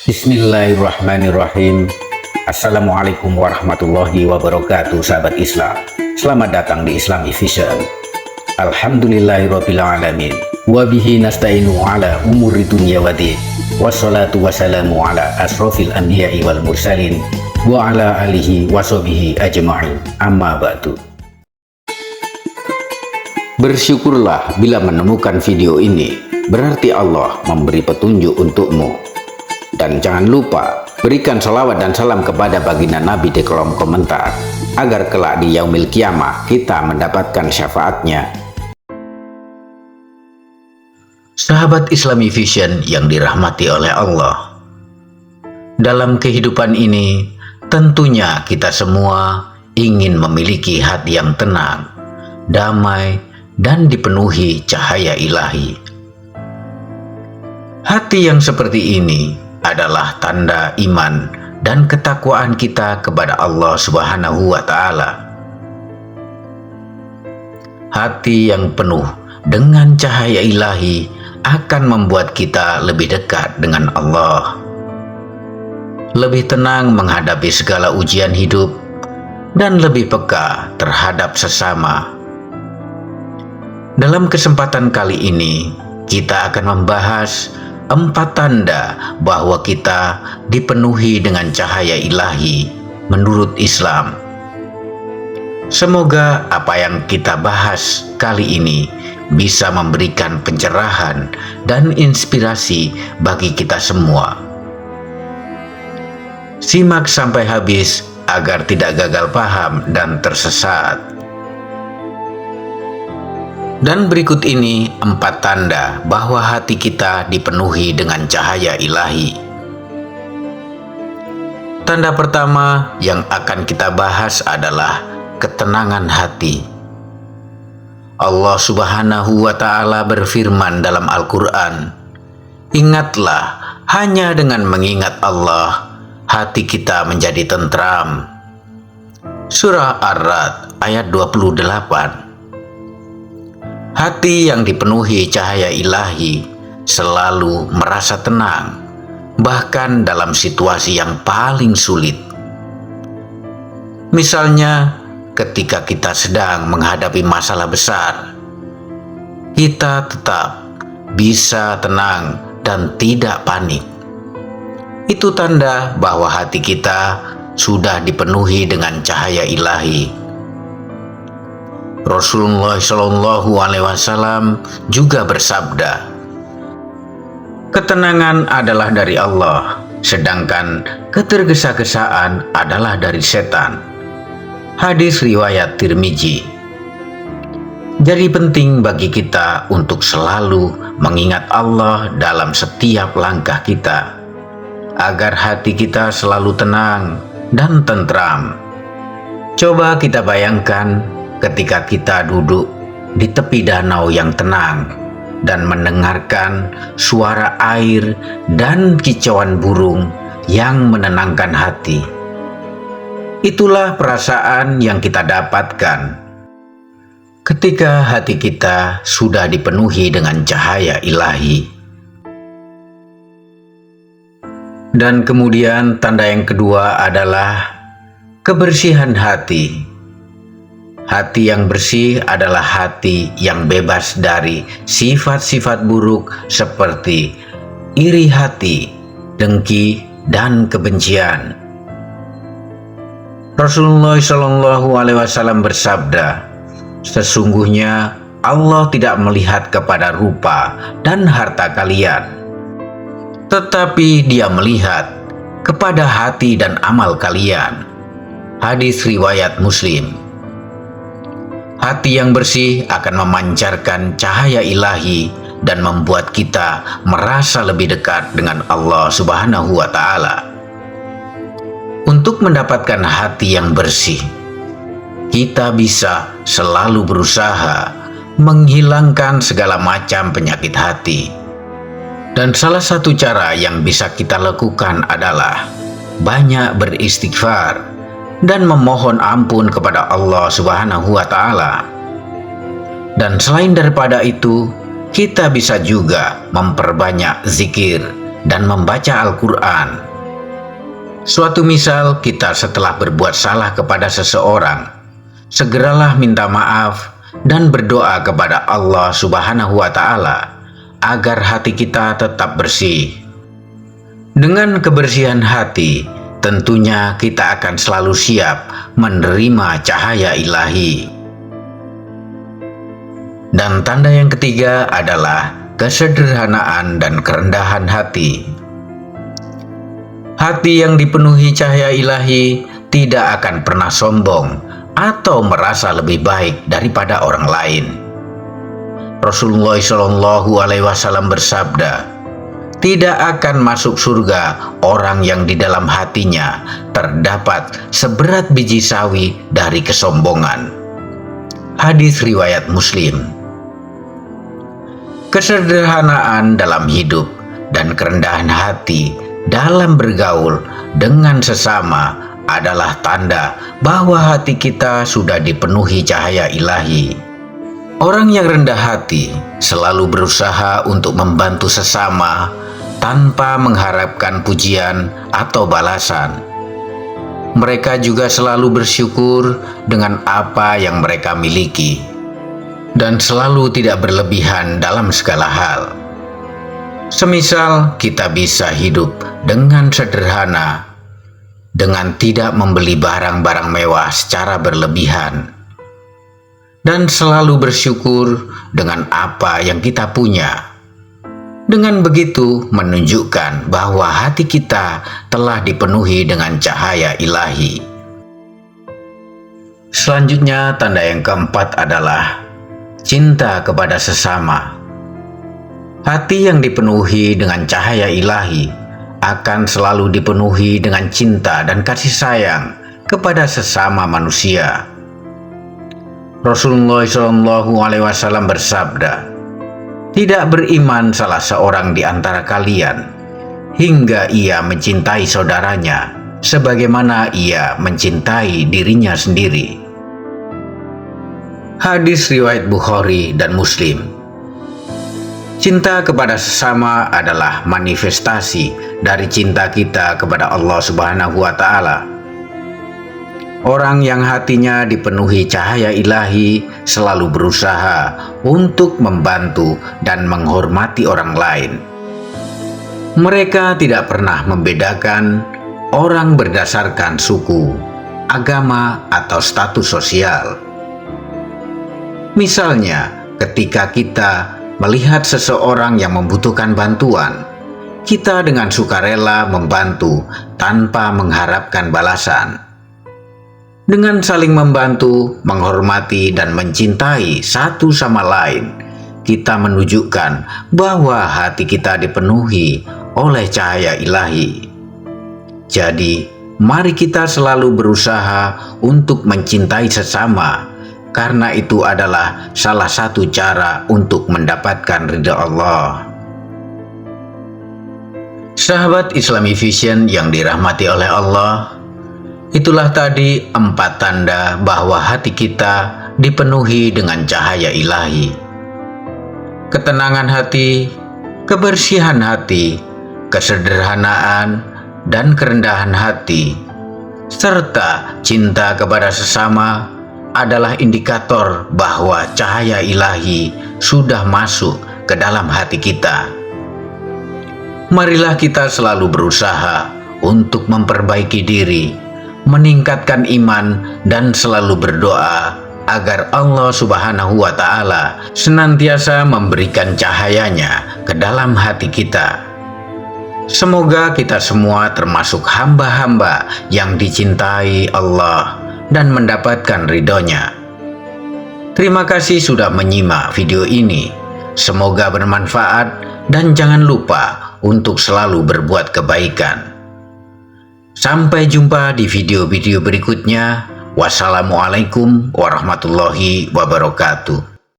Bismillahirrahmanirrahim. Assalamualaikum warahmatullahi wabarakatuh, sahabat Islam. Selamat datang di Islamic Vision. Alhamdulillahirabbil alamin. Wa bihi nasta'inu ala umuri dunya waddin. Wassalatu wassalamu ala asrofil anbiya'i wal mursalin wa ala alihi washabihi ajma'in. Amma ba'du. Bersyukurlah bila menemukan video ini, berarti Allah memberi petunjuk untukmu. Dan jangan lupa berikan salawat dan salam kepada baginda Nabi di kolom komentar, agar kelak di yaumil kiamah kita mendapatkan syafaatnya. Sahabat Islamic Vision yang dirahmati oleh Allah, dalam kehidupan ini tentunya kita semua ingin memiliki hati yang tenang, damai, dan dipenuhi cahaya ilahi. Hati yang seperti ini adalah tanda iman dan ketakwaan kita kepada Allah Subhanahu wa Ta'ala. Hati yang penuh dengan cahaya ilahi akan membuat kita lebih dekat dengan Allah, lebih tenang menghadapi segala ujian hidup, dan lebih peka terhadap sesama. Dalam kesempatan kali ini, kita akan membahas 4 tanda bahwa kita dipenuhi dengan cahaya ilahi menurut Islam. Semoga apa yang kita bahas kali ini bisa memberikan pencerahan dan inspirasi bagi kita semua. Simak sampai habis agar tidak gagal paham dan tersesat. Dan berikut ini 4 tanda bahwa hati kita dipenuhi dengan cahaya ilahi. Tanda pertama yang akan kita bahas adalah ketenangan hati. Allah Subhanahu wa Ta'ala berfirman dalam Al-Quran, "Ingatlah, hanya dengan mengingat Allah, hati kita menjadi tentram." Surah Ar-Ra'd ayat 28. Hati yang dipenuhi cahaya ilahi selalu merasa tenang, bahkan dalam situasi yang paling sulit. Misalnya, ketika kita sedang menghadapi masalah besar, kita tetap bisa tenang dan tidak panik. Itu tanda bahwa hati kita sudah dipenuhi dengan cahaya ilahi. Rasulullah SAW juga bersabda, "Ketenangan adalah dari Allah, sedangkan ketergesa-gesaan adalah dari setan." Hadis riwayat Tirmizi. Jadi penting bagi kita untuk selalu mengingat Allah dalam setiap langkah kita, agar hati kita selalu tenang dan tentram. Coba kita bayangkan ketika kita duduk di tepi danau yang tenang dan mendengarkan suara air dan kicauan burung yang menenangkan hati. Itulah perasaan yang kita dapatkan ketika hati kita sudah dipenuhi dengan cahaya ilahi. Dan kemudian tanda yang kedua adalah kebersihan hati. Hati yang bersih adalah hati yang bebas dari sifat-sifat buruk seperti iri hati, dengki, dan kebencian. Rasulullah SAW bersabda, "Sesungguhnya Allah tidak melihat kepada rupa dan harta kalian, tetapi Dia melihat kepada hati dan amal kalian." Hadis riwayat Muslim. Hati yang bersih akan memancarkan cahaya ilahi dan membuat kita merasa lebih dekat dengan Allah Subhanahu wa Ta'ala. Untuk mendapatkan hati yang bersih, kita bisa selalu berusaha menghilangkan segala macam penyakit hati. Dan salah satu cara yang bisa kita lakukan adalah banyak beristighfar dan memohon ampun kepada Allah Subhanahu wa Ta'ala. Dan selain daripada itu, kita bisa juga memperbanyak zikir dan membaca Al-Quran. Suatu misal, kita setelah berbuat salah kepada seseorang, segeralah minta maaf dan berdoa kepada Allah Subhanahu wa Ta'ala agar hati kita tetap bersih. Dengan kebersihan hati, tentunya kita akan selalu siap menerima cahaya ilahi. Dan tanda yang ketiga adalah kesederhanaan dan kerendahan hati. Hati yang dipenuhi cahaya ilahi tidak akan pernah sombong atau merasa lebih baik daripada orang lain. Rasulullah SAW bersabda, "Tidak akan masuk surga orang yang di dalam hatinya terdapat seberat biji sawi dari kesombongan." Hadis riwayat Muslim. Kesederhanaan dalam hidup dan kerendahan hati dalam bergaul dengan sesama adalah tanda bahwa hati kita sudah dipenuhi cahaya ilahi. Orang yang rendah hati selalu berusaha untuk membantu sesama tanpa mengharapkan pujian atau balasan. Mereka juga selalu bersyukur dengan apa yang mereka miliki dan selalu tidak berlebihan dalam segala hal. Semisal kita bisa hidup dengan sederhana, dengan tidak membeli barang-barang mewah secara berlebihan, dan selalu bersyukur dengan apa yang kita punya. Dengan begitu menunjukkan bahwa hati kita telah dipenuhi dengan cahaya ilahi. Selanjutnya, tanda yang keempat adalah cinta kepada sesama. Hati yang dipenuhi dengan cahaya ilahi akan selalu dipenuhi dengan cinta dan kasih sayang kepada sesama manusia. Rasulullah SAW bersabda, "Tidak beriman salah seorang di antara kalian hingga ia mencintai saudaranya sebagaimana ia mencintai dirinya sendiri." Hadis riwayat Bukhari dan Muslim. Cinta kepada sesama adalah manifestasi dari cinta kita kepada Allah Subhanahu wa Ta'ala. Orang yang hatinya dipenuhi cahaya ilahi selalu berusaha untuk membantu dan menghormati orang lain. Mereka tidak pernah membedakan orang berdasarkan suku, agama, atau status sosial. Misalnya, ketika kita melihat seseorang yang membutuhkan bantuan, kita dengan sukarela membantu tanpa mengharapkan balasan. Dengan saling membantu, menghormati, dan mencintai satu sama lain, kita menunjukkan bahwa hati kita dipenuhi oleh cahaya ilahi. Jadi, mari kita selalu berusaha untuk mencintai sesama, karena itu adalah salah satu cara untuk mendapatkan ridha Allah. Sahabat Islami Vision yang dirahmati oleh Allah, itulah tadi 4 tanda bahwa hati kita dipenuhi dengan cahaya ilahi. Ketenangan hati, kebersihan hati, kesederhanaan, dan kerendahan hati, serta cinta kepada sesama adalah indikator bahwa cahaya ilahi sudah masuk ke dalam hati kita. Marilah kita selalu berusaha untuk memperbaiki diri, meningkatkan iman, dan selalu berdoa agar Allah Subhanahu wa Ta'ala senantiasa memberikan cahayanya ke dalam hati kita. Semoga kita semua termasuk hamba-hamba yang dicintai Allah dan mendapatkan ridhonya. Terima kasih sudah menyimak video ini. Semoga bermanfaat dan jangan lupa untuk selalu berbuat kebaikan. Sampai jumpa di video-video berikutnya. Wassalamualaikum warahmatullahi wabarakatuh.